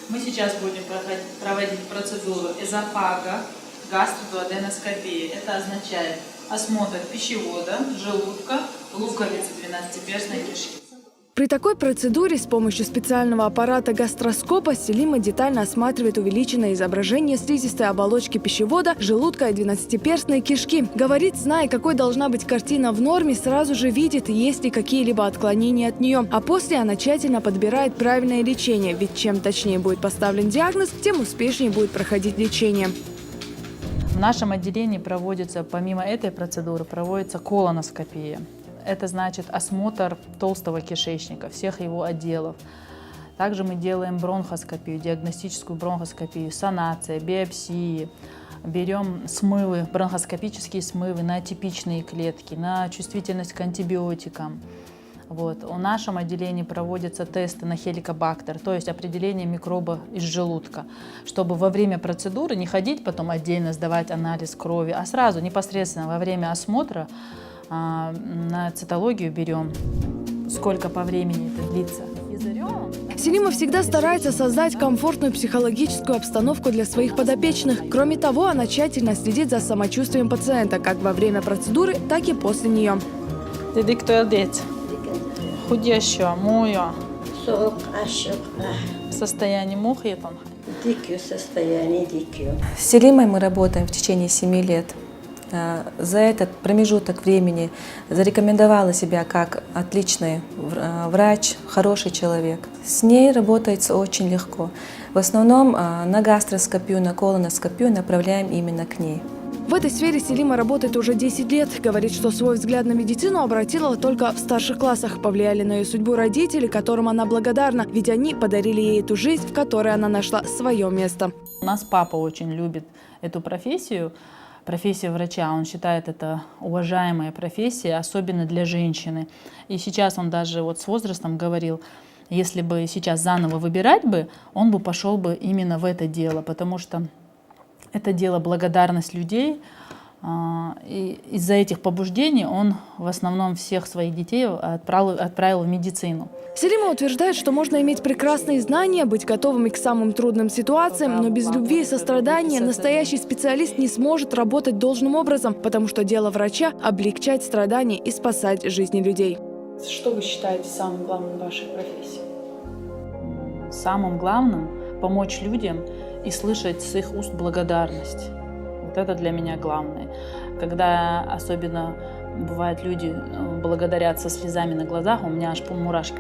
Мы сейчас будем проводить процедуру эзофага, гастроduоденоскопии. Это означает осмотр пищевода, желудка, луковицы 12-перстной кишки. При такой процедуре с помощью специального аппарата гастроскопа Селима детально осматривает увеличенное изображение слизистой оболочки пищевода, желудка и 12-перстной кишки. Говорит, зная, какой должна быть картина в норме, сразу же видит, есть ли какие-либо отклонения от нее. А после она тщательно подбирает правильное лечение, ведь чем точнее будет поставлен диагноз, тем успешнее будет проходить лечение. В нашем отделении проводится, помимо этой процедуры, проводится колоноскопия. Это значит осмотр толстого кишечника, всех его отделов. Также мы делаем бронхоскопию, диагностическую бронхоскопию, санация, биопсии. Берем смывы, бронхоскопические смывы на атипичные клетки, на чувствительность к антибиотикам. Вот. В нашем отделении проводятся тесты на хеликобактер, то есть определение микроба из желудка, чтобы во время процедуры не ходить потом отдельно сдавать анализ крови, а сразу непосредственно во время осмотра на цитологию берем, сколько по времени это длится. Селима всегда старается создать комфортную психологическую обстановку для своих подопечных. Кроме того, она тщательно следит за самочувствием пациента, как во время процедуры, так и после нее. Худящая, моя. В Состояние мухи. Дикое состояние, дикое. С Селимой мы работаем в течение 7 лет. За этот промежуток времени зарекомендовала себя как отличный врач, хороший человек. С ней работается очень легко. В основном на гастроскопию, на колоноскопию направляем именно к ней. В этой сфере Селима работает уже 10 лет. Говорит, что свой взгляд на медицину обратила только в старших классах. Повлияли на ее судьбу родители, которым она благодарна, ведь они подарили ей эту жизнь, в которой она нашла свое место. У нас папа очень любит эту профессию. Профессия врача, он считает это уважаемая профессия, особенно для женщины. И сейчас он даже вот с возрастом говорил, если бы сейчас заново выбирать бы, он бы пошел бы именно в это дело, потому что это дело благодарность людей. И из-за этих побуждений он в основном всех своих детей отправил в медицину. Селима утверждает, что можно иметь прекрасные знания, быть готовыми к самым трудным ситуациям, но без любви и сострадания настоящий специалист не сможет работать должным образом, потому что дело врача – облегчать страдания и спасать жизни людей. Что вы считаете самым главным в вашей профессии? Самым главным – помочь людям и слышать с их уст благодарность. Вот это для меня главное. Когда особенно бывает люди благодарят со слезами на глазах, у меня аж мурашки